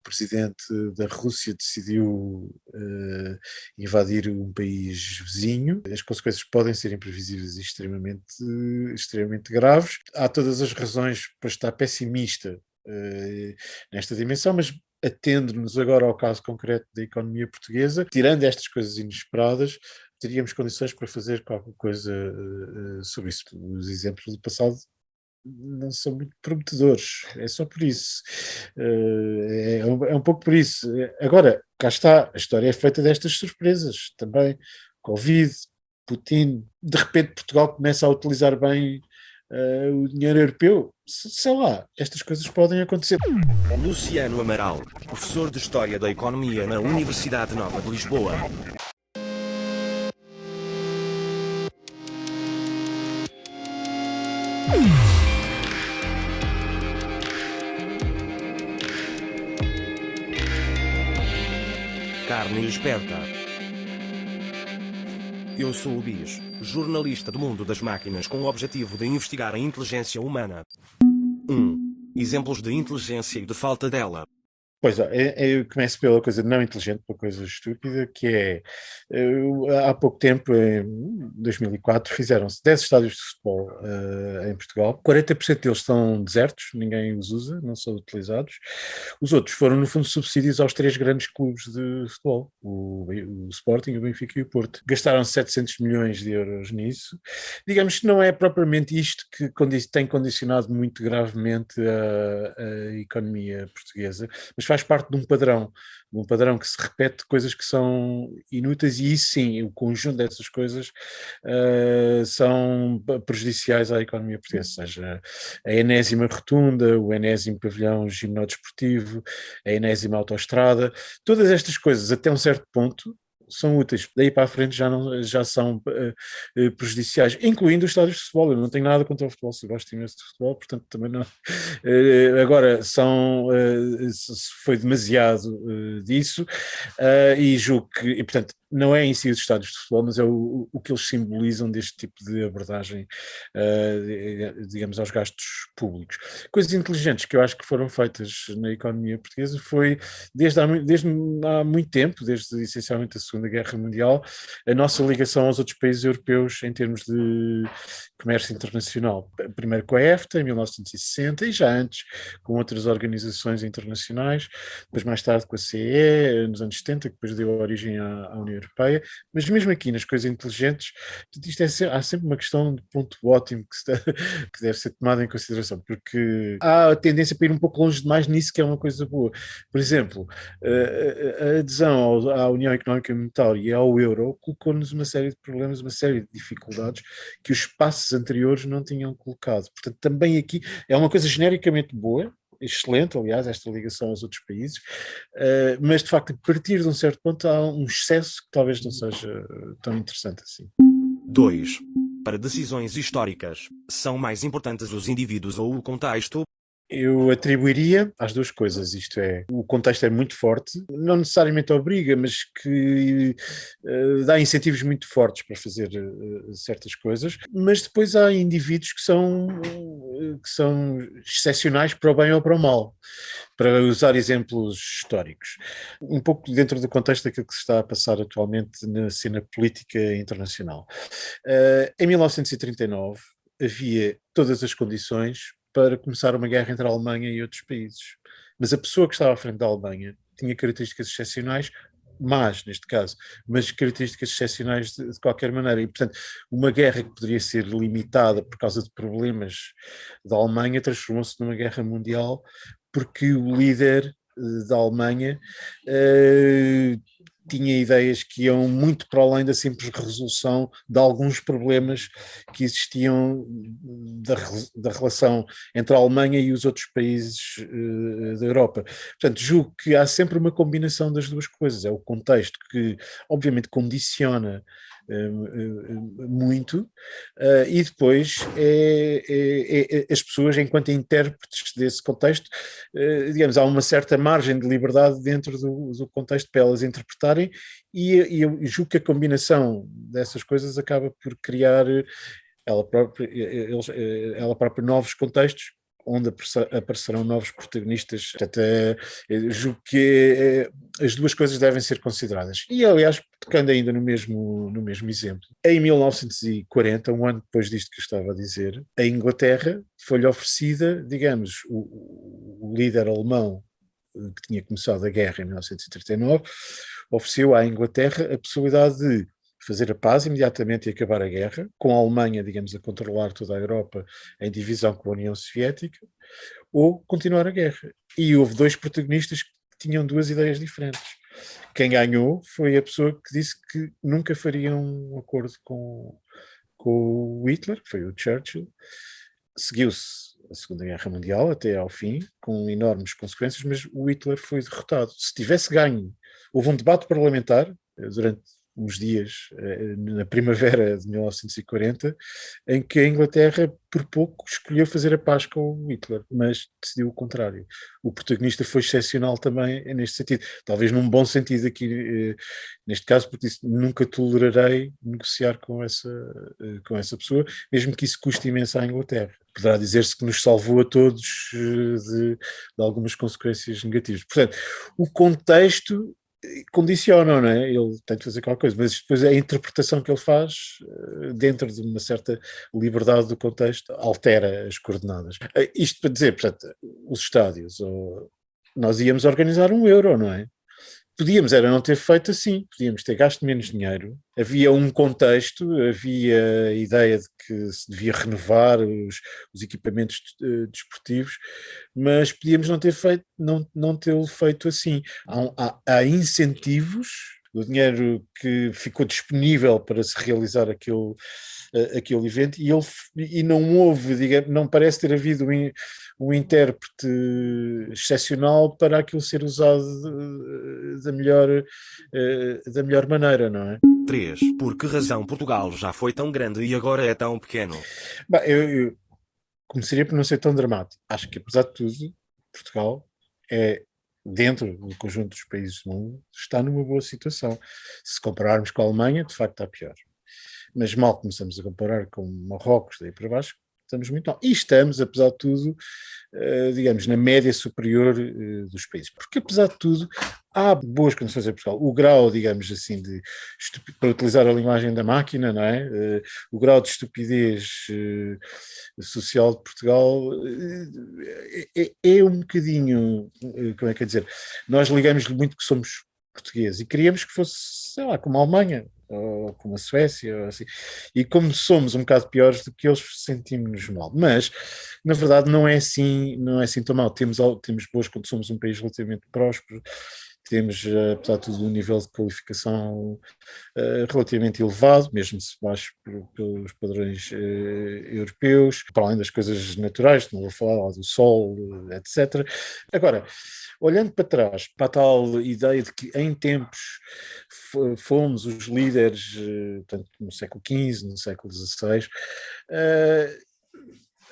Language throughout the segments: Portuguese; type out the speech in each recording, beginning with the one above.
presidente da Rússia decidiu invadir um país vizinho. As consequências podem ser imprevisíveis e extremamente graves. Há todas as razões para estar pessimista nesta dimensão, mas atendo-nos agora ao caso concreto da economia portuguesa, tirando estas coisas inesperadas, teríamos condições para fazer qualquer coisa sobre isso. Os exemplos do passado não são muito prometedores, é só por isso. É um pouco por isso. Agora, cá está, a história é feita destas surpresas também. Covid, Putin, de repente Portugal começa a utilizar bem o dinheiro europeu. Sei lá, estas coisas podem acontecer. Luciano Amaral, professor de História da Economia na Universidade Nova de Lisboa. Carne esperta. Eu sou o Bis, jornalista do mundo das máquinas com o objetivo de investigar a inteligência humana. 1. Exemplos de inteligência e de falta dela. Pois é, eu começo pela coisa não inteligente, pela coisa estúpida, que é, há pouco tempo, em 2004, fizeram-se 10 estádios de futebol em Portugal. 40% deles estão desertos, ninguém os usa, não são utilizados. Os outros foram, no fundo, subsídios aos 3 grandes clubes de futebol, o Sporting, o Benfica e o Porto. Gastaram 700 milhões de euros nisso. Digamos que não é propriamente isto que tem condicionado muito gravemente a economia portuguesa, mas faz parte de um padrão que se repete, coisas que são inúteis, e isso sim, o conjunto dessas coisas são prejudiciais à economia portuguesa, seja a enésima rotunda, o enésimo pavilhão gimnodesportivo, a enésima autoestrada, todas estas coisas até um certo ponto são úteis, daí para a frente já são prejudiciais, incluindo os estádios de futebol. Eu não tenho nada contra o futebol, se gosto imenso de futebol, portanto também não. Agora, foi demasiado disso, e julgo que, e, portanto, não é em si os estádios de futebol, mas é o que eles simbolizam deste tipo de abordagem, digamos, aos gastos públicos. Coisas inteligentes que eu acho que foram feitas na economia portuguesa foi, desde há muito tempo, desde essencialmente a Segunda Guerra Mundial, a nossa ligação aos outros países europeus em termos de comércio internacional. Primeiro com a EFTA, em 1960, e já antes com outras organizações internacionais, depois mais tarde com a CE, nos anos 70, que depois deu origem à União Europeia, mas mesmo aqui nas coisas inteligentes, há sempre uma questão de ponto ótimo que deve ser tomada em consideração, porque há a tendência para ir um pouco longe demais nisso, que é uma coisa boa. Por exemplo, a adesão à União Económica e Monetária e ao euro colocou-nos uma série de problemas, uma série de dificuldades que os passos anteriores não tinham colocado. Portanto, também aqui é uma coisa genericamente boa, excelente, aliás, esta ligação aos outros países, mas de facto, a partir de um certo ponto há um excesso que talvez não seja tão interessante assim. 2. Para decisões históricas, são mais importantes os indivíduos ou o contexto? Eu atribuiria às duas coisas, isto é, o contexto é muito forte, não necessariamente obriga, mas que dá incentivos muito fortes para fazer certas coisas, mas depois há indivíduos que são excepcionais para o bem ou para o mal, para usar exemplos históricos. Um pouco dentro do contexto daquilo que se está a passar atualmente na cena política internacional. Em 1939 havia todas as condições para começar uma guerra entre a Alemanha e outros países. Mas a pessoa que estava à frente da Alemanha tinha características excepcionais, más neste caso, mas características excepcionais de qualquer maneira. E, portanto, uma guerra que poderia ser limitada por causa de problemas da Alemanha transformou-se numa guerra mundial, porque o líder da Alemanha tinha ideias que iam muito para além da simples resolução de alguns problemas que existiam da relação entre a Alemanha e os outros países da Europa. Portanto, julgo que há sempre uma combinação das duas coisas. É o contexto que, obviamente, condiciona muito, e depois as pessoas, enquanto intérpretes desse contexto, digamos, há uma certa margem de liberdade dentro do contexto para elas interpretarem, e eu julgo que a combinação dessas coisas acaba por criar ela própria novos contextos, onde aparecerão novos protagonistas. Portanto, julgo que as duas coisas devem ser consideradas. E, aliás, tocando ainda no mesmo exemplo, em 1940, um ano depois disto que eu estava a dizer, a Inglaterra foi-lhe oferecida, digamos, o líder alemão que tinha começado a guerra em 1939, ofereceu à Inglaterra a possibilidade de fazer a paz imediatamente e acabar a guerra, com a Alemanha, digamos, a controlar toda a Europa em divisão com a União Soviética, ou continuar a guerra. E houve dois protagonistas que tinham duas ideias diferentes. Quem ganhou foi a pessoa que disse que nunca faria um acordo com o Hitler, que foi o Churchill. Seguiu-se a Segunda Guerra Mundial até ao fim, com enormes consequências, mas o Hitler foi derrotado. Se tivesse ganho, houve um debate parlamentar durante uns dias, na primavera de 1940, em que a Inglaterra, por pouco, escolheu fazer a paz com o Hitler, mas decidiu o contrário. O protagonista foi excepcional também neste sentido, talvez num bom sentido aqui, neste caso, porque disse, nunca tolerarei negociar com essa pessoa, mesmo que isso custe imenso à Inglaterra. Poderá dizer-se que nos salvou a todos de algumas consequências negativas. Portanto, o contexto condiciona, não é? Ele tem de fazer qualquer coisa, mas depois a interpretação que ele faz, dentro de uma certa liberdade do contexto, altera as coordenadas. Isto para dizer, portanto, os estádios, nós íamos organizar um Euro, não é? Podíamos era não ter feito assim, podíamos ter gasto menos dinheiro, havia um contexto, havia a ideia de que se devia renovar os equipamentos desportivos, mas podíamos não tê-lo feito assim. Há incentivos, o dinheiro que ficou disponível para se realizar aquele evento e não houve, digamos, não parece ter havido um intérprete excepcional para aquilo ser usado da melhor maneira, não é? 3. Por que razão Portugal já foi tão grande e agora é tão pequeno? Bem, eu começaria por não ser tão dramático. Acho que, apesar de tudo, Portugal é, dentro do conjunto dos países do mundo, está numa boa situação. Se compararmos com a Alemanha, de facto está pior. Mas mal começamos a comparar com Marrocos, daí para baixo, estamos muito mal. E estamos, apesar de tudo, digamos, na média superior dos países. Porque, apesar de tudo, há boas condições em Portugal. O grau, digamos assim, para utilizar a linguagem da máquina, não é? O grau de estupidez social de Portugal é um bocadinho, como é que é dizer, nós ligamos-lhe muito que somos portugueses e queríamos que fosse, sei lá, como a Alemanha, ou como a Suécia, ou assim. E como somos um bocado piores do que eles, sentimos-nos mal. Mas, na verdade, não é assim tão mal. Temos boas quando somos um país relativamente próspero, temos, apesar de tudo, um nível de qualificação relativamente elevado, mesmo se baixo pelos padrões europeus, para além das coisas naturais, não vou falar lá do sol, etc. Agora, olhando para trás, para a tal ideia de que em tempos fomos os líderes, portanto, no século XV, no século XVI,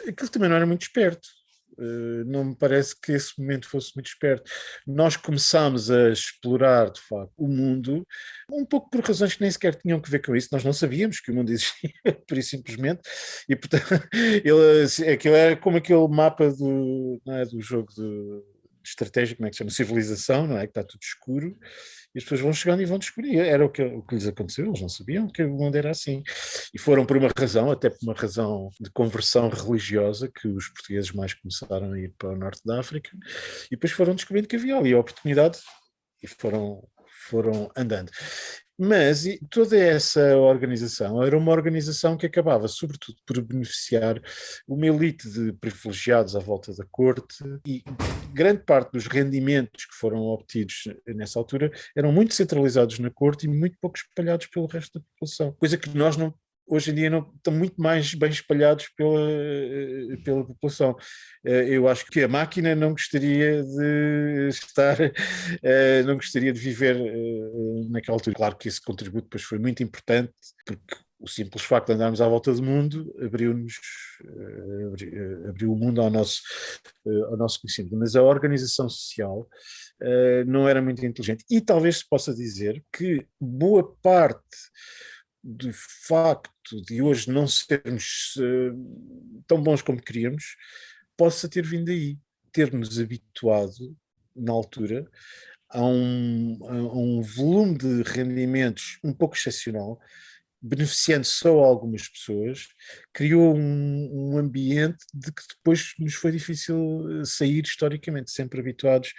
aquilo também não era muito esperto. Não me parece que esse momento fosse muito esperto. Nós começámos a explorar, de facto, o mundo, um pouco por razões que nem sequer tinham que ver com isso. Nós não sabíamos que o mundo existia, por isso simplesmente, e portanto, aquilo era como aquele mapa não é, do jogo de estratégia, como é que se chama? Civilização, não é? Que está tudo escuro, e as pessoas vão chegando e vão descobrir. Era o que lhes aconteceu, eles não sabiam que o mundo era assim. E foram por uma razão, até por uma razão de conversão religiosa, que os portugueses mais começaram a ir para o norte da África, e depois foram descobrindo que havia ali a oportunidade e foram andando. Mas toda essa organização era uma organização que acabava, sobretudo, por beneficiar uma elite de privilegiados à volta da corte, e grande parte dos rendimentos que foram obtidos nessa altura eram muito centralizados na corte e muito pouco espalhados pelo resto da população. Coisa que nós não. Hoje em dia não, estão muito mais bem espalhados pela população. Eu acho que a máquina não gostaria de estar, não gostaria de viver naquela altura. Claro que esse contributo depois foi muito importante, porque o simples facto de andarmos à volta do mundo abriu o mundo ao nosso conhecimento. Mas a organização social não era muito inteligente. E talvez se possa dizer que boa parte do facto de hoje não sermos tão bons como queríamos possa ter vindo aí, ter-nos habituado, na altura, a um volume de rendimentos um pouco excepcional, beneficiando só algumas pessoas, criou um ambiente de que depois nos foi difícil sair historicamente, sempre habituados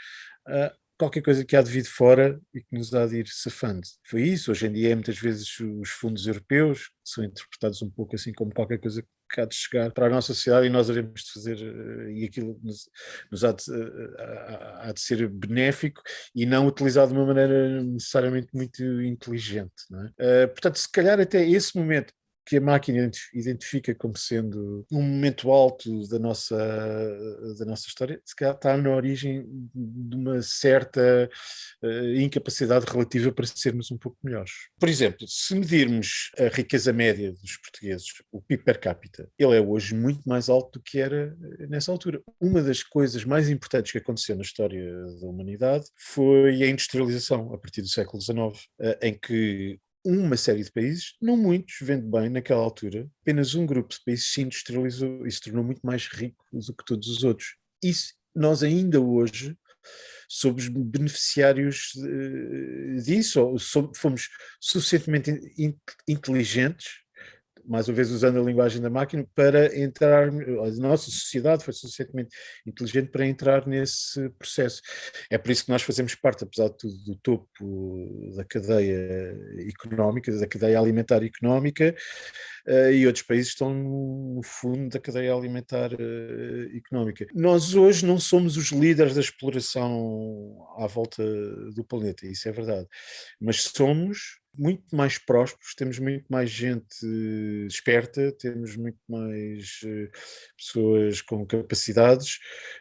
a qualquer coisa que há de vir de fora e que nos há de ir safando. Foi isso, hoje em dia muitas vezes os fundos europeus que são interpretados um pouco assim como qualquer coisa que há de chegar para a nossa sociedade e nós havemos de fazer, e aquilo nos há de ser benéfico e não utilizado de uma maneira necessariamente muito inteligente. Não é? Portanto, se calhar até esse momento que a máquina identifica como sendo um momento alto da nossa história, se calhar está na origem de uma certa incapacidade relativa para sermos um pouco melhores. Por exemplo, se medirmos a riqueza média dos portugueses, o PIB per capita, ele é hoje muito mais alto do que era nessa altura. Uma das coisas mais importantes que aconteceu na história da humanidade foi a industrialização, a partir do século XIX, em que uma série de países, não muitos, vendo bem naquela altura, apenas um grupo de países se industrializou e se tornou muito mais rico do que todos os outros. Isso nós ainda hoje somos beneficiários disso, ou fomos suficientemente inteligentes, mais uma vez usando a linguagem da máquina, para entrar, a nossa sociedade foi suficientemente inteligente para entrar nesse processo. É por isso que nós fazemos parte, apesar de tudo, do topo da cadeia económica, da cadeia alimentar económica, e outros países estão no fundo da cadeia alimentar económica. Nós hoje não somos os líderes da exploração à volta do planeta, isso é verdade, mas somos muito mais prósperos, temos muito mais gente esperta, temos muito mais pessoas com capacidades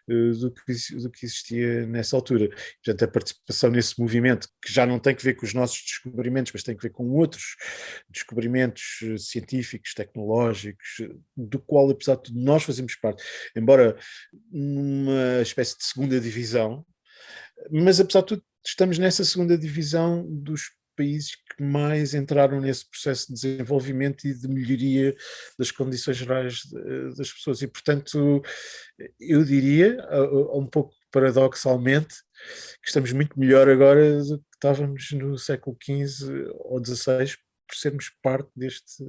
do que existia nessa altura. Portanto, a participação nesse movimento, que já não tem que ver com os nossos descobrimentos, mas tem que ver com outros descobrimentos científicos, tecnológicos, do qual, apesar de tudo, nós fazemos parte, embora numa espécie de segunda divisão, mas apesar de tudo estamos nessa segunda divisão dos países que mais entraram nesse processo de desenvolvimento e de melhoria das condições gerais das pessoas. E, portanto, eu diria, um pouco paradoxalmente, que estamos muito melhor agora do que estávamos no século XV ou XVI, por sermos parte deste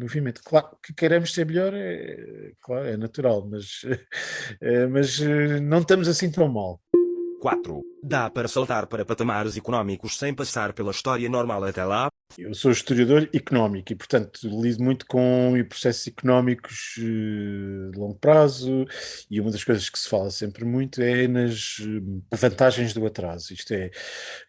movimento. Claro que queremos ser melhor, claro, é natural, mas não estamos assim tão mal. 4. Dá para saltar para patamares económicos sem passar pela história normal até lá? Eu sou historiador económico e, portanto, lido muito com processos económicos de longo prazo, e uma das coisas que se fala sempre muito é nas vantagens do atraso. Isto é,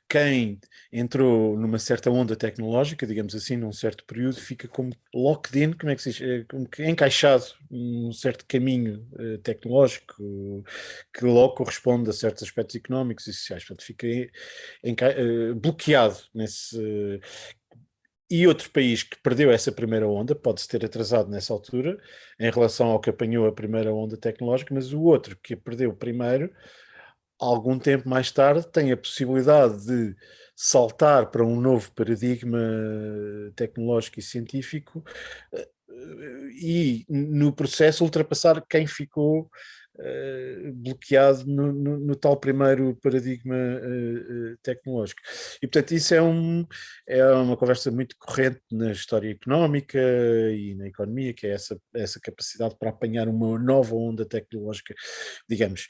quem entrou numa certa onda tecnológica, digamos assim, num certo período, fica como locked in, como é que se diz? Como que encaixado num certo caminho tecnológico que logo corresponde a certos aspectos económicos e sociais. Portanto, fica bloqueado nesse. E outro país que perdeu essa primeira onda pode-se ter atrasado nessa altura em relação ao que apanhou a primeira onda tecnológica, mas o outro que perdeu primeiro, algum tempo mais tarde, tem a possibilidade de saltar para um novo paradigma tecnológico e científico e, no processo, ultrapassar quem ficou bloqueado no tal primeiro paradigma tecnológico. E, portanto, isso é uma conversa muito corrente na história económica e na economia, que é essa capacidade para apanhar uma nova onda tecnológica, digamos,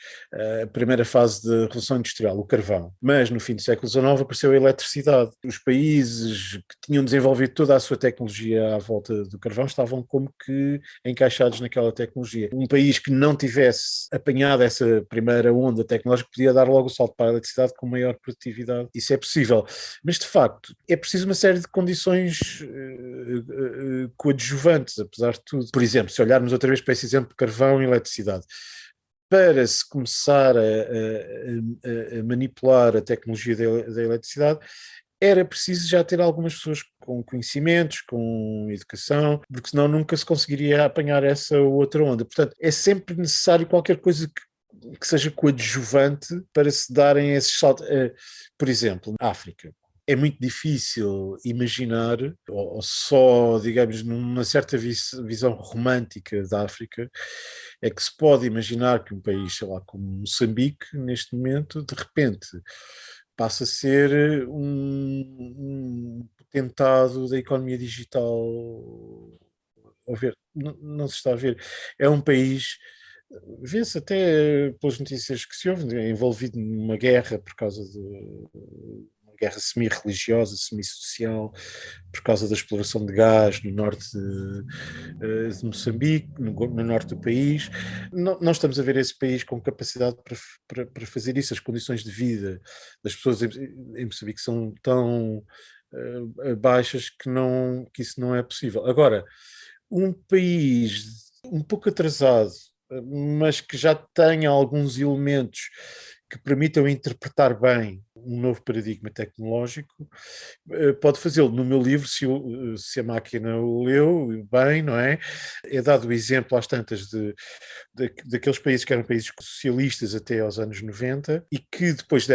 a primeira fase da Revolução Industrial, o carvão. Mas, no fim do século XIX, apareceu a eletricidade. Os países que tinham desenvolvido toda a sua tecnologia à volta do carvão estavam como que encaixados naquela tecnologia. Um país que não tivesse apanhado essa primeira onda tecnológica podia dar logo o salto para a eletricidade com maior produtividade. Isso é possível. Mas, de facto, é preciso uma série de condições coadjuvantes, apesar de tudo. Por exemplo, se olharmos outra vez para esse exemplo de carvão e eletricidade, para se começar a manipular a tecnologia da eletricidade, era preciso já ter algumas pessoas com conhecimentos, com educação, porque senão nunca se conseguiria apanhar essa outra onda. Portanto, é sempre necessário qualquer coisa que seja coadjuvante para se darem esses saltos. Por exemplo, na África. é muito difícil imaginar, ou só, digamos, numa certa visão romântica da África, é que se pode imaginar que um país, sei lá, como Moçambique, neste momento, de repente, passa a ser um potentado da economia digital. A ver, não se está a ver. É um país, vê-se até pelas notícias que se ouvem, envolvido numa guerra por causa de uma guerra semi-religiosa, semi-social, por causa da exploração de gás no norte de Moçambique, no norte do país. Não estamos a ver esse país com capacidade para fazer isso. As condições de vida das pessoas em Moçambique são tão baixas que isso não é possível. Agora, um país um pouco atrasado, mas que já tenha alguns elementos que permitam interpretar bem um novo paradigma tecnológico, pode fazê-lo. No meu livro, se a máquina o leu bem, não é? É dado o exemplo às tantas daqueles países que eram países socialistas até aos anos 90 e que depois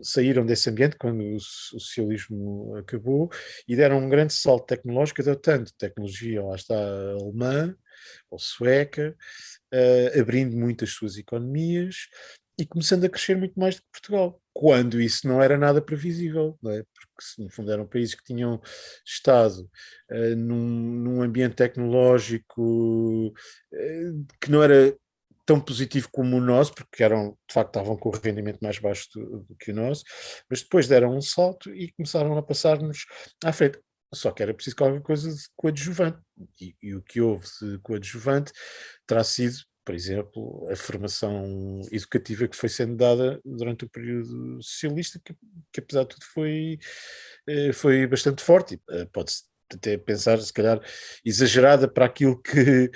saíram desse ambiente quando o socialismo acabou e deram um grande salto tecnológico, adotando tecnologia, lá está, alemã ou sueca, abrindo muito as suas economias e começando a crescer muito mais do que Portugal, quando isso não era nada previsível, não é? Porque no fundo eram países que tinham estado num ambiente tecnológico que não era tão positivo como o nosso, porque de facto estavam com o rendimento mais baixo do que o nosso, mas depois deram um salto e começaram a passar-nos à frente. Só que era preciso qualquer coisa de coadjuvante. E o que houve de coadjuvante terá sido, por exemplo, a formação educativa que foi sendo dada durante o período socialista, que apesar de tudo foi bastante forte. Pode-se até pensar, se calhar, exagerada para aquilo que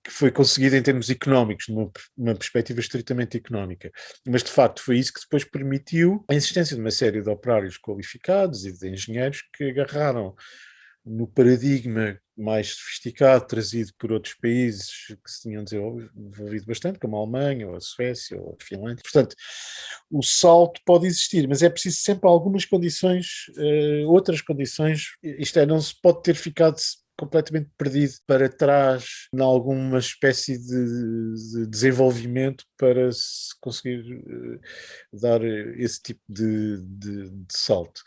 foi conseguido em termos económicos, numa perspectiva estritamente económica. Mas, de facto, foi isso que depois permitiu a existência de uma série de operários qualificados e de engenheiros que agarraram no paradigma mais sofisticado trazido por outros países que se tinham desenvolvido bastante, como a Alemanha, ou a Suécia, ou a Finlândia. Portanto, o salto pode existir, mas é preciso sempre algumas condições, outras condições, isto é, não se pode ter ficado completamente perdido para trás em alguma espécie de desenvolvimento para se conseguir dar esse tipo de salto.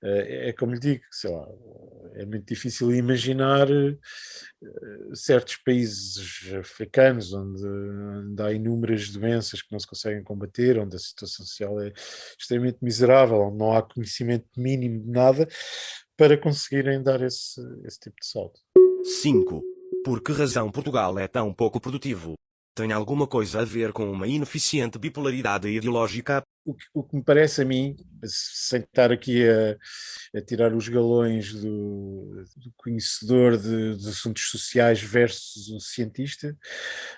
É como lhe digo, sei lá, é muito difícil imaginar certos países africanos onde há inúmeras doenças que não se conseguem combater, onde a situação social é extremamente miserável, onde não há conhecimento mínimo de nada, para conseguirem dar esse tipo de salto. 5. Por que razão Portugal é tão pouco produtivo? Tem alguma coisa a ver com uma ineficiente bipolaridade ideológica? O que me parece a mim, sem estar aqui a tirar os galões do conhecedor dos assuntos sociais versus o cientista,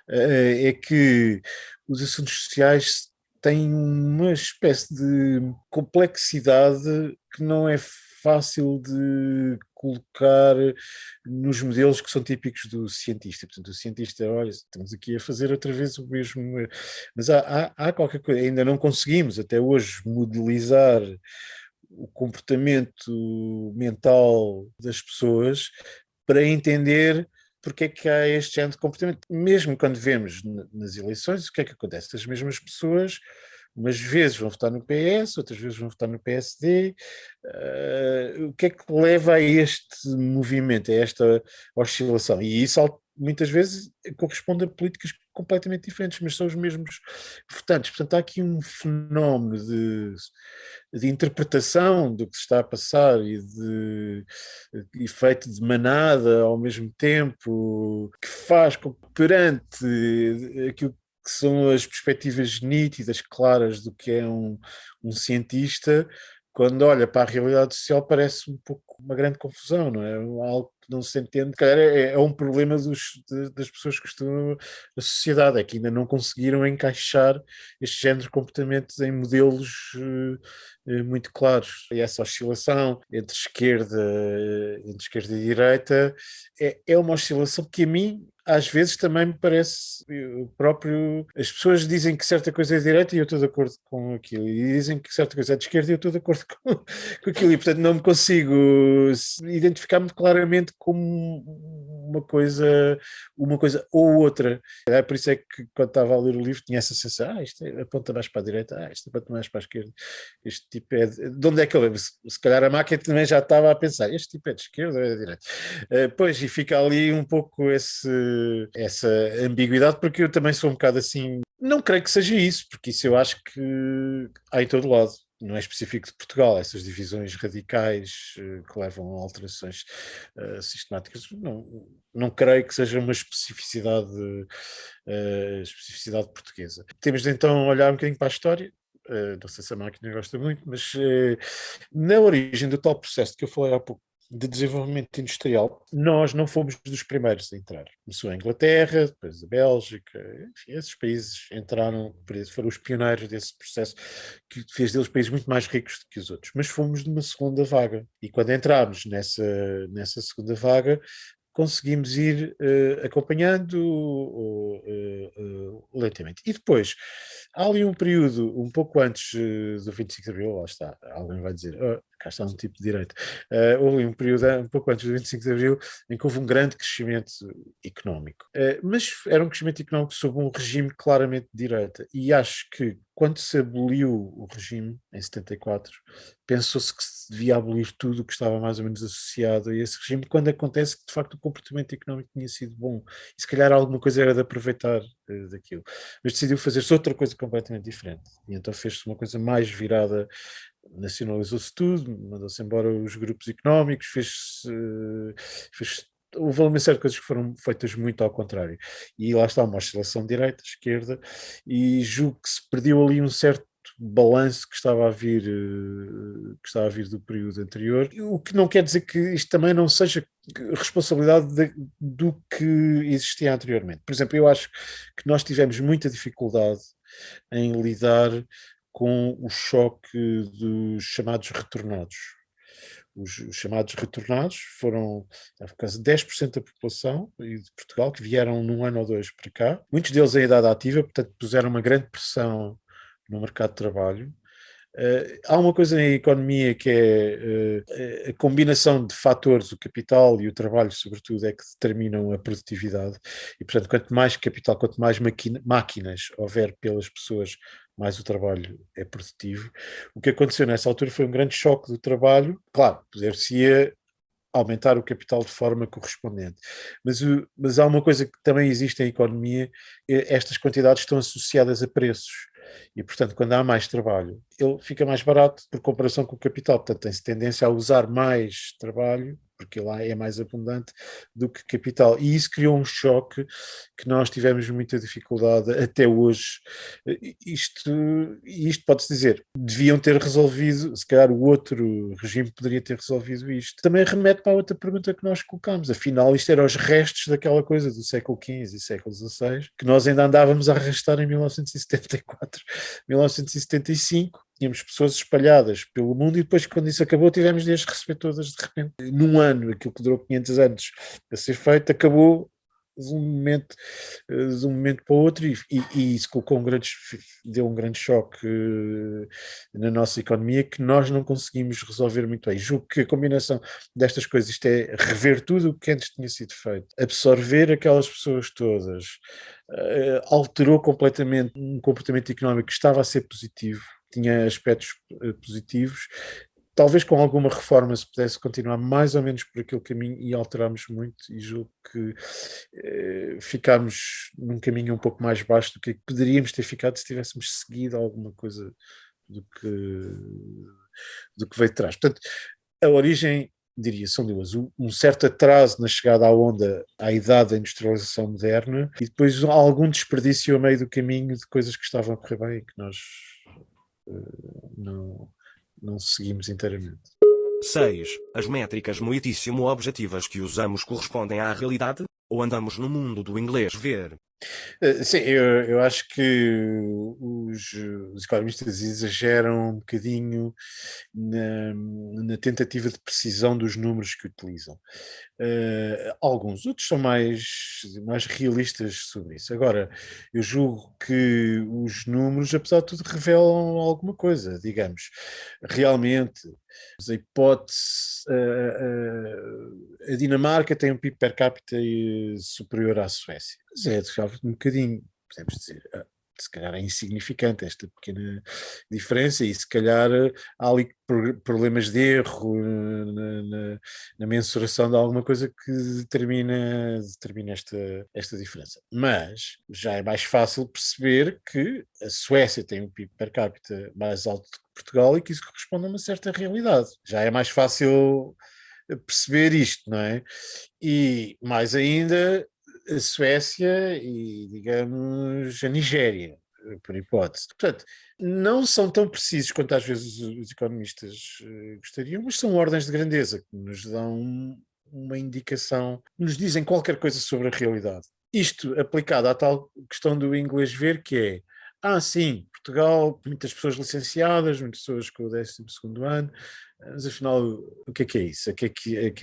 é que os assuntos sociais têm uma espécie de complexidade que não é fácil de colocar nos modelos que são típicos do cientista. Portanto, o cientista, olha, estamos aqui a fazer outra vez o mesmo, mas há qualquer coisa, ainda não conseguimos até hoje modelizar o comportamento mental das pessoas para entender porque é que há este género de comportamento. Mesmo quando vemos nas eleições, o que é que acontece? As mesmas pessoas, umas vezes vão votar no PS, outras vezes vão votar no PSD. O que é que leva a este movimento, a esta oscilação? E isso muitas vezes corresponde a políticas completamente diferentes, mas são os mesmos votantes. Portanto, há aqui um fenómeno de interpretação do que se está a passar e de efeito de manada ao mesmo tempo, que faz com que perante aquilo que são as perspectivas nítidas, claras do que é um cientista, quando olha para a realidade social parece um pouco uma grande confusão, não é? Algo que não se entende, se calhar é um problema das pessoas que estudam a sociedade, é que ainda não conseguiram encaixar este género de comportamentos em modelos muito claros. E essa oscilação entre esquerda e direita é uma oscilação que a mim às vezes também me parece o próprio. As pessoas dizem que certa coisa é de direita e eu estou de acordo com aquilo, e dizem que certa coisa é de esquerda e eu estou de acordo com aquilo, e portanto não me consigo identificar muito claramente como uma coisa ou outra. É por isso é que quando estava a ler o livro tinha essa sensação: isto aponta mais para a direita, isto aponta mais para a esquerda. Este tipo é de onde é que eu lembro? Se calhar a máquina também já estava a pensar: este tipo é de esquerda ou é de direita? Pois, e fica ali um pouco essa ambiguidade, porque eu também sou um bocado assim. Não creio que seja isso, porque isso eu acho que há em todo lado. Não é específico de Portugal, essas divisões radicais que levam a alterações sistemáticas. Não creio que seja uma especificidade portuguesa. Temos de então olhar um bocadinho para a história. Não sei se a máquina gosta muito, mas na origem do tal processo que eu falei há pouco de desenvolvimento industrial, nós não fomos dos primeiros a entrar. Começou a Inglaterra, depois a Bélgica, enfim, esses países entraram, foram os pioneiros desse processo que fez deles países muito mais ricos do que os outros. Mas fomos numa segunda vaga. E quando entramos nessa segunda vaga, conseguimos ir acompanhando lentamente. E depois, há ali um período, um pouco antes do 25 de Abril, lá está, alguém vai dizer, cá está um tipo de direito. Houve ali um período um pouco antes do 25 de Abril em que houve um grande crescimento económico. Mas era um crescimento económico sob um regime claramente de direita. E acho que quando se aboliu o regime, em 74, pensou-se que se devia abolir tudo o que estava mais ou menos associado a esse regime, quando acontece que de facto o comportamento económico tinha sido bom. E se calhar alguma coisa era de aproveitar daquilo. Mas decidiu fazer-se outra coisa completamente diferente. E então fez-se uma coisa mais virada, nacionalizou-se tudo, mandou-se embora os grupos económicos, houve uma série de coisas que foram feitas muito ao contrário. E lá está uma oscilação direita-esquerda, e julgo que se perdeu ali um certo balanço que estava a vir do período anterior, o que não quer dizer que isto também não seja responsabilidade do que existia anteriormente. Por exemplo, eu acho que nós tivemos muita dificuldade em lidar com o choque dos chamados retornados. Os chamados retornados foram quase 10% da população de Portugal que vieram num ano ou dois para cá, muitos deles em idade ativa, portanto puseram uma grande pressão no mercado de trabalho. Há uma coisa na economia que é a combinação de fatores, o capital e o trabalho, sobretudo, é que determinam a produtividade. E, portanto, quanto mais capital, quanto mais máquinas houver pelas pessoas, mais o trabalho é produtivo. O que aconteceu nessa altura foi um grande choque do trabalho. Claro, poder-se-ia aumentar o capital de forma correspondente. Mas há uma coisa que também existe em economia: estas quantidades estão associadas a preços. E, portanto, quando há mais trabalho, ele fica mais barato por comparação com o capital. Portanto, tem-se tendência a usar mais trabalho, porque lá é mais abundante, do que capital. E isso criou um choque que nós tivemos muita dificuldade até hoje. Isto pode-se dizer, deviam ter resolvido, se calhar o outro regime poderia ter resolvido isto. Também remete para a outra pergunta que nós colocámos. Afinal, isto eram os restos daquela coisa do século XV e século XVI, que nós ainda andávamos a arrastar em 1974, 1975. Tínhamos pessoas espalhadas pelo mundo e depois, quando isso acabou, tivemos de as receber todas de repente. Num ano, aquilo que durou 500 anos a ser feito, acabou de um momento para o outro, e isso deu um grande choque na nossa economia que nós não conseguimos resolver muito bem. Julgo que a combinação destas coisas, isto é rever tudo o que antes tinha sido feito, absorver aquelas pessoas todas, alterou completamente um comportamento económico que estava a ser positivo, tinha aspectos positivos. Talvez com alguma reforma se pudesse continuar mais ou menos por aquele caminho, e alterámos muito, e julgo que ficámos num caminho um pouco mais baixo do que poderíamos ter ficado se tivéssemos seguido alguma coisa do que veio de trás. Portanto, a origem, diria, são duas: um certo atraso na chegada à onda, à idade da industrialização moderna, e depois algum desperdício a meio do caminho de coisas que estavam a correr bem e que nós não seguimos inteiramente. 6. As métricas muitíssimo objetivas que usamos correspondem à realidade? Ou andamos no mundo do inglês ver? Sim, eu acho que os economistas exageram um bocadinho na tentativa de precisão dos números que utilizam. Alguns, outros são mais realistas sobre isso. Agora, eu julgo que os números, apesar de tudo, revelam alguma coisa, digamos. Realmente, a hipótese, a Dinamarca tem um PIB per capita superior à Suécia. Mas é de facto um bocadinho, podemos dizer, se calhar é insignificante esta pequena diferença e se calhar há ali problemas de erro na mensuração de alguma coisa que determina esta diferença. Mas já é mais fácil perceber que a Suécia tem um PIB per capita mais alto que Portugal e que isso corresponde a uma certa realidade. Já é mais fácil perceber isto, não é? E mais ainda a Suécia e, digamos, a Nigéria, por hipótese. Portanto, não são tão precisos quanto às vezes os economistas gostariam, mas são ordens de grandeza que nos dão uma indicação, nos dizem qualquer coisa sobre a realidade. Isto aplicado à tal questão do inglês ver, que é, sim, Portugal, muitas pessoas licenciadas, muitas pessoas com o 12º ano, mas afinal, o que é isso? A que é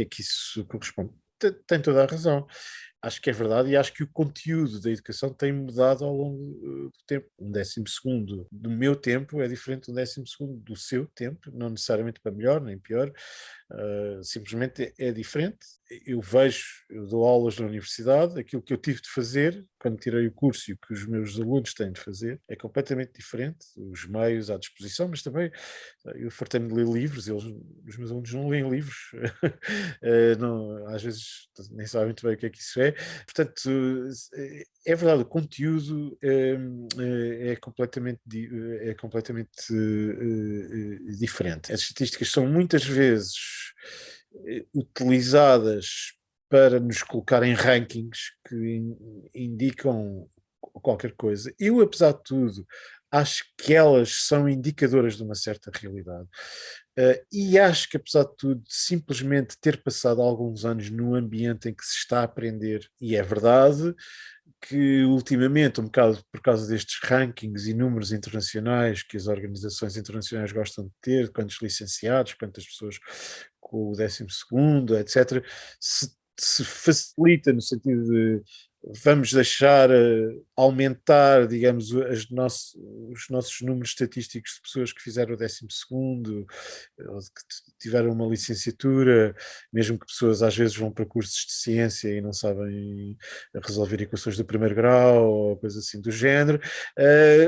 que isso corresponde? Tem toda a razão. Acho que é verdade e acho que o conteúdo da educação tem mudado ao longo do tempo. Um 12º do meu tempo é diferente do 12º do seu tempo, não necessariamente para melhor nem pior, simplesmente é diferente. Eu dou aulas na universidade, aquilo que eu tive de fazer quando tirei o curso e o que os meus alunos têm de fazer é completamente diferente, os meios à disposição, mas também eu fartei-me de ler livros, os meus alunos não leem livros, não, às vezes nem sabem muito bem o que é que isso é. Portanto, é verdade, o conteúdo é completamente diferente. As estatísticas são muitas vezes utilizadas para nos colocar em rankings que indicam qualquer coisa. Eu, apesar de tudo, acho que elas são indicadoras de uma certa realidade. E acho que, apesar de tudo, simplesmente ter passado alguns anos num ambiente em que se está a aprender, e é verdade que ultimamente, um bocado por causa destes rankings e números internacionais que as organizações internacionais gostam de ter, quantos licenciados, quantas pessoas com o 12º, etc., se facilita no sentido de vamos deixar aumentar, digamos, os nossos números estatísticos de pessoas que fizeram o 12º ou de que tiveram uma licenciatura, mesmo que pessoas às vezes vão para cursos de ciência e não sabem resolver equações do primeiro grau ou coisa assim do género,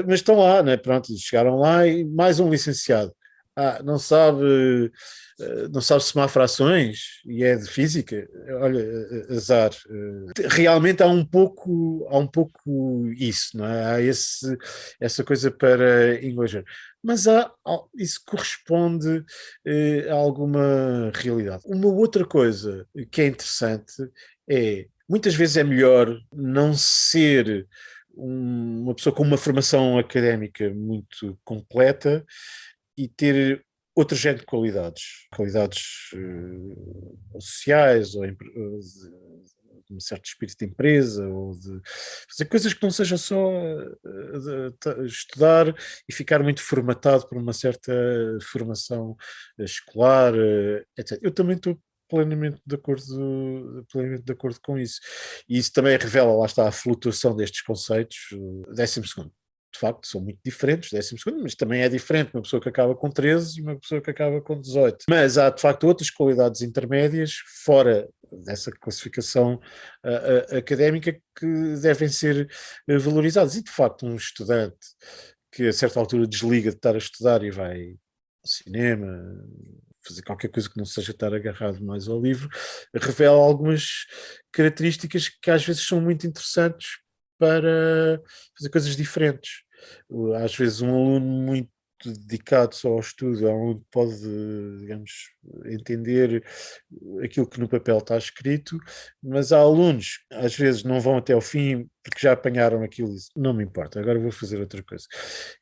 mas estão lá, né? Pronto, chegaram lá e mais um licenciado. Não sabe somar frações e é de física, olha, azar. Realmente há um pouco isso, não é? Há essa coisa para inglês. Mas isso corresponde a alguma realidade. Uma outra coisa que é interessante é, muitas vezes é melhor não ser uma pessoa com uma formação académica muito completa e ter outro género de qualidades sociais ou de um certo espírito de empresa ou de fazer coisas que não seja só estudar e ficar muito formatado por uma certa formação escolar, etc. Eu também estou plenamente de acordo com isso. E isso também revela, lá está, a flutuação destes conceitos. 12º, de facto, são muito diferentes, 12º, mas também é diferente uma pessoa que acaba com 13 e uma pessoa que acaba com 18. Mas há, de facto, outras qualidades intermédias, fora dessa classificação académica, que devem ser valorizadas. E, de facto, um estudante que a certa altura desliga de estar a estudar e vai ao cinema, fazer qualquer coisa que não seja estar agarrado mais ao livro, revela algumas características que às vezes são muito interessantes para fazer coisas diferentes. Às vezes um aluno muito dedicado só ao estudo, onde pode, digamos, entender aquilo que no papel está escrito, mas há alunos que às vezes não vão até ao fim porque já apanharam aquilo e dizem, não me importa, agora vou fazer outra coisa,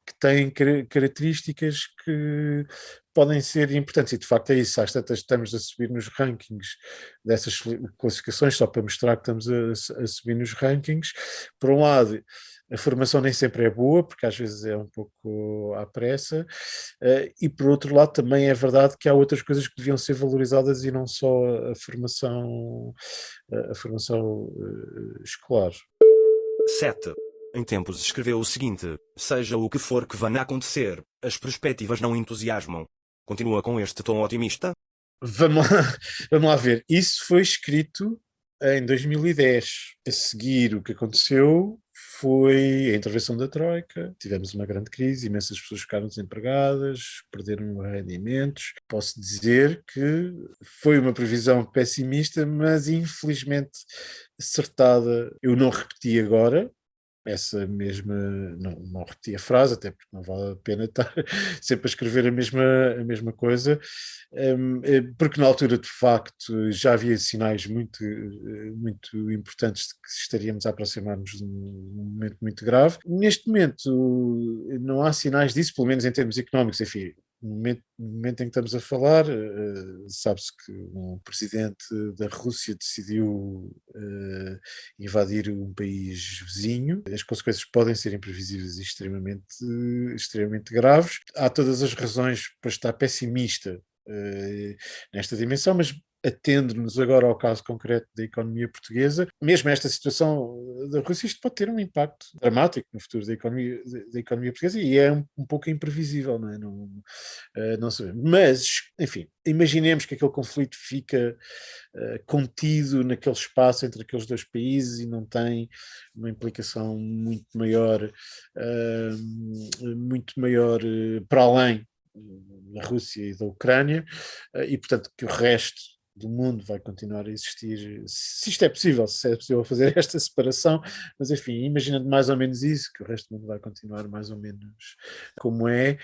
que têm características que podem ser importantes, e de facto é isso, às tantas estamos a subir nos rankings dessas classificações, só para mostrar que estamos a subir nos rankings. Por um lado, a formação nem sempre é boa, porque às vezes é um pouco à pressa, e por outro lado também é verdade que há outras coisas que deviam ser valorizadas e não só a formação escolar. 7. Em tempos escreveu o seguinte: seja o que for que venha a acontecer, as perspectivas não entusiasmam. Continua com este tom otimista? Vamos lá ver. Isso foi escrito em 2010. A seguir, o que aconteceu foi a intervenção da Troika. Tivemos uma grande crise, imensas pessoas ficaram desempregadas, perderam rendimentos. Posso dizer que foi uma previsão pessimista, mas infelizmente acertada. Eu não repeti agora essa mesma, não repeti a frase, até porque não vale a pena estar sempre a escrever a mesma coisa, porque na altura de facto já havia sinais muito importantes de que estaríamos a aproximar-nos de um momento muito grave. Neste momento não há sinais disso, pelo menos em termos económicos, enfim. No momento em que estamos a falar, sabe-se que um presidente da Rússia decidiu invadir um país vizinho. As consequências podem ser imprevisíveis e extremamente graves. Há todas as razões para estar pessimista nesta dimensão, mas atendo-nos agora ao caso concreto da economia portuguesa, mesmo esta situação da Rússia, isto pode ter um impacto dramático no futuro da economia portuguesa e é um pouco imprevisível, não é? Não sabemos. Mas, enfim, imaginemos que aquele conflito fica contido naquele espaço entre aqueles dois países e não tem uma implicação muito maior para além da Rússia e da Ucrânia, e portanto que o resto do mundo vai continuar a existir, se isto é possível, se é possível fazer esta separação, mas enfim, imaginando mais ou menos isso, que o resto do mundo vai continuar mais ou menos como é.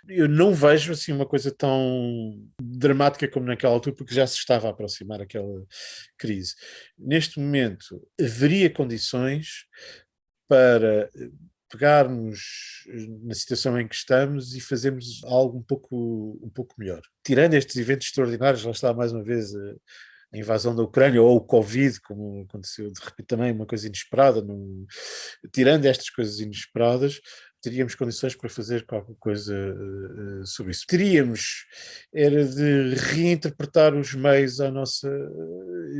Eu não vejo assim uma coisa tão dramática como naquela altura, porque já se estava a aproximar aquela crise. Neste momento, haveria condições para pegarmos na situação em que estamos e fazermos algo um pouco melhor. Tirando estes eventos extraordinários, lá está mais uma vez a invasão da Ucrânia ou o Covid, como aconteceu de repente também, uma coisa inesperada. Tirando estas coisas inesperadas, teríamos condições para fazer qualquer coisa sobre isso. Teríamos era de reinterpretar os meios à nossa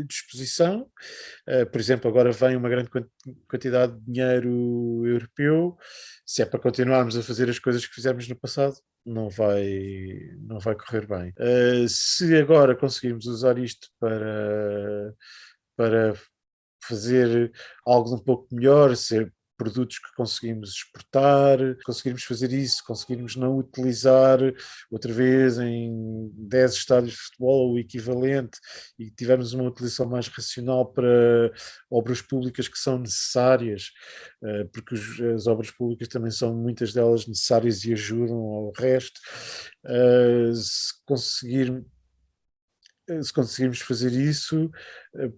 disposição. Por exemplo, agora vem uma grande quantidade de dinheiro europeu. Se é para continuarmos a fazer as coisas que fizemos no passado, não vai correr bem. Se agora conseguirmos usar isto para fazer algo de um pouco melhor, ser produtos que conseguimos exportar, conseguirmos fazer isso, conseguirmos não utilizar outra vez em 10 estádios de futebol o equivalente e tivermos uma utilização mais racional para obras públicas que são necessárias, porque as obras públicas também são muitas delas necessárias e ajudam ao resto. Se conseguirmos fazer isso,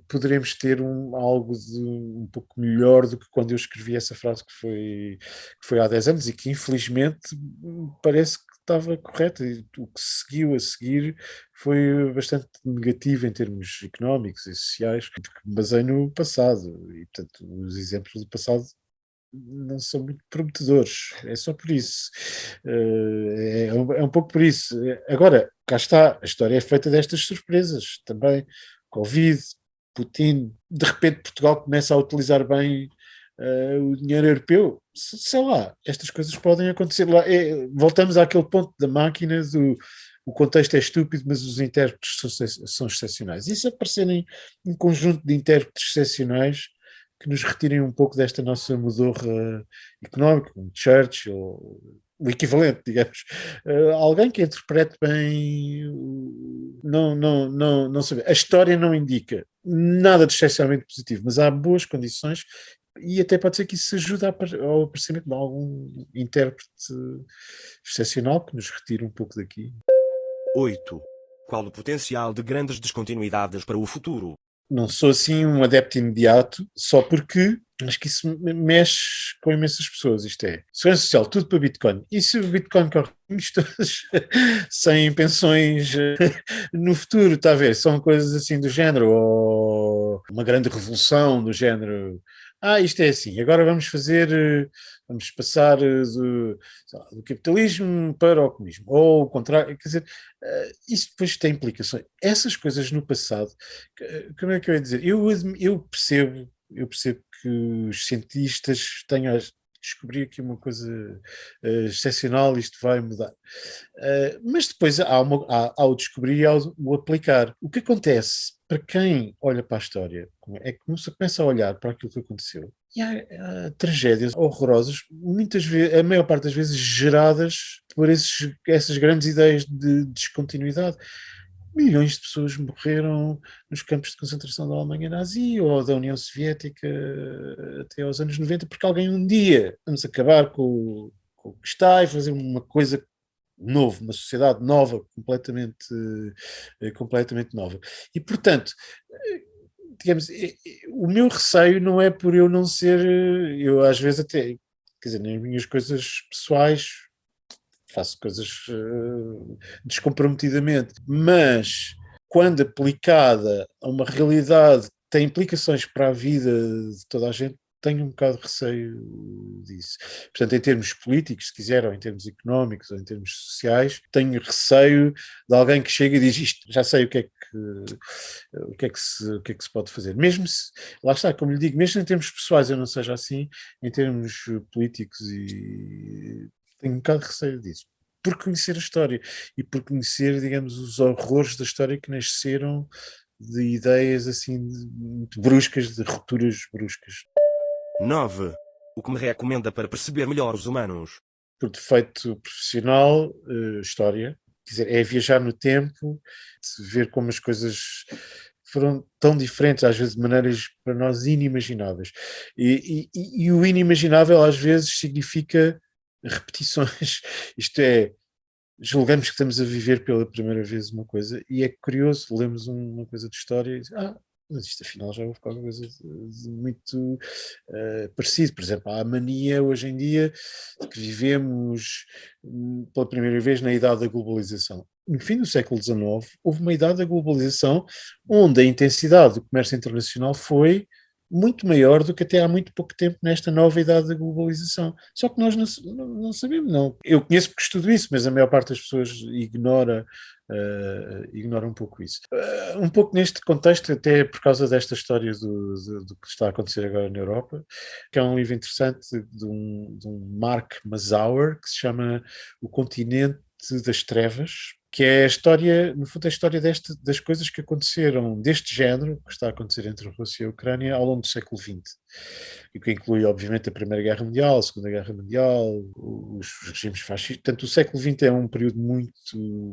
poderemos ter algo um pouco melhor do que quando eu escrevi essa frase que foi há 10 anos e que infelizmente parece que estava correta. E o que seguiu a seguir foi bastante negativo em termos económicos e sociais, porque me basei no passado e, portanto, os exemplos do passado não são muito prometedores, é só por isso. É um pouco por isso. Agora, cá está, a história é feita destas surpresas também. Covid, Putin, de repente Portugal começa a utilizar bem o dinheiro europeu. Sei lá, estas coisas podem acontecer lá. Voltamos àquele ponto da máquina do o contexto é estúpido, mas os intérpretes são excepcionais. E se aparecerem um conjunto de intérpretes excepcionais que nos retirem um pouco desta nossa modorra económica, como Churchill, o equivalente, digamos. Alguém que interprete bem. Não sabe. A história não indica nada de excepcionalmente positivo, mas há boas condições E até pode ser que isso ajude ao aparecimento de algum intérprete excepcional que nos retire um pouco daqui. 8. Qual o potencial de grandes descontinuidades para o futuro? Não sou assim um adepto imediato, só porque acho que isso mexe com imensas pessoas. Isto é, segurança social, tudo para Bitcoin. E se o Bitcoin corre todos sem pensões no futuro, está a ver? São coisas assim do género, ou uma grande revolução do género. Isto é assim, agora vamos passar do capitalismo para o comunismo, ou o contrário, quer dizer, isso depois tem implicações. Essas coisas no passado, como é que eu ia dizer? Eu percebo que os cientistas tenham a descobrir aqui uma coisa excepcional, isto vai mudar. Mas depois há o descobrir e há o aplicar. O que acontece para quem olha para a história é que começa a olhar para aquilo que aconteceu. E há tragédias horrorosas, muitas vezes, a maior parte das vezes geradas por essas grandes ideias de descontinuidade. Milhões de pessoas morreram nos campos de concentração da Alemanha nazi ou da União Soviética até aos anos 90, porque alguém um dia vamos acabar com o que está e fazer uma coisa novo, uma sociedade nova, completamente nova. E, portanto, digamos, o meu receio não é por eu não ser, eu às vezes até, quer dizer, nas minhas coisas pessoais faço coisas descomprometidamente, mas quando aplicada a uma realidade que tem implicações para a vida de toda a gente, tenho um bocado de receio disso. Portanto, em termos políticos, se quiser, ou em termos económicos, ou em termos sociais, tenho receio de alguém que chega e diz isto, já sei o que é que se pode fazer. Mesmo se, lá está, como lhe digo, mesmo em termos pessoais eu não seja assim, em termos políticos e tenho um bocado de receio disso. Por conhecer a história e por conhecer, digamos, os horrores da história que nasceram de ideias assim muito bruscas, de rupturas bruscas. 9. O que me recomenda para perceber melhor os humanos? Por defeito profissional, história. Quer dizer, é viajar no tempo, ver como as coisas foram tão diferentes, às vezes de maneiras para nós inimagináveis. E o inimaginável às vezes significa repetições. Isto é, julgamos que estamos a viver pela primeira vez uma coisa e é curioso, lemos uma coisa de história e dizemos, mas isto afinal já houve qualquer coisa de muito parecido. Por exemplo, há a mania hoje em dia de que vivemos pela primeira vez na idade da globalização. No fim do século XIX, houve uma idade da globalização onde a intensidade do comércio internacional foi muito maior do que até há muito pouco tempo nesta nova idade da globalização. Só que nós não sabemos, não. Eu conheço porque estudo isso, mas a maior parte das pessoas ignora um pouco isso. Um pouco neste contexto, até por causa desta história do que está a acontecer agora na Europa, que é um livro interessante de um Mark Mazauer, que se chama O Continente das Trevas, que é a história, no fundo, a história das coisas que aconteceram deste género, que está a acontecer entre a Rússia e a Ucrânia ao longo do século XX. E que inclui, obviamente, a Primeira Guerra Mundial, a Segunda Guerra Mundial, os regimes fascistas. Portanto, o século XX é um período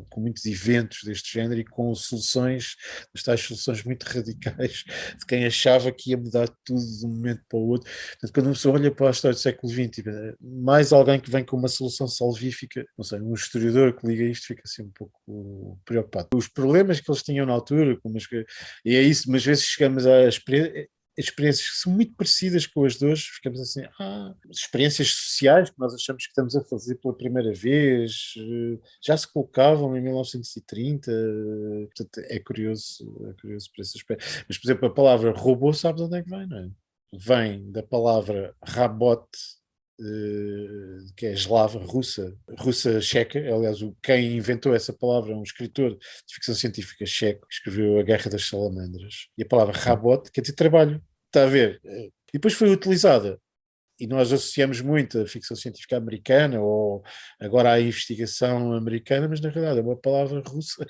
com muitos eventos deste género e com soluções, as tais soluções muito radicais de quem achava que ia mudar tudo de um momento para o outro. Portanto, quando uma pessoa olha para a história do século XX, mais alguém que vem com uma solução salvífica, não sei, um historiador que liga isto fica assim um pouco preocupado. Os problemas que eles tinham na altura, e é isso, mas às vezes chegamos a experiências que são muito parecidas com as de hoje, ficamos assim, experiências sociais que nós achamos que estamos a fazer pela primeira vez, já se colocavam em 1930, portanto é curioso por esse aspecto. Mas, por exemplo, a palavra robô, sabe de onde é que vem, não é? Vem da palavra rabot, que é eslava, russa checa. Aliás, quem inventou essa palavra é um escritor de ficção científica checo, que escreveu A Guerra das Salamandras. E a palavra rabot quer dizer trabalho. Está a ver? E depois foi utilizada. E nós associamos muito a ficção científica americana ou agora à investigação americana, mas na realidade é uma palavra russa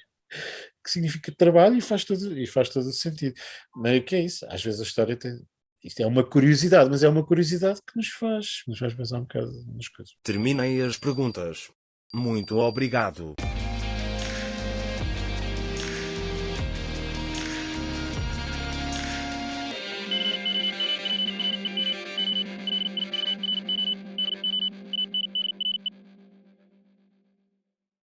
que significa trabalho e faz todo o sentido. Mas que é isso? Às vezes a história tem. Isto é uma curiosidade, mas é uma curiosidade que nos faz pensar um bocado nas coisas. Terminei as perguntas. Muito obrigado.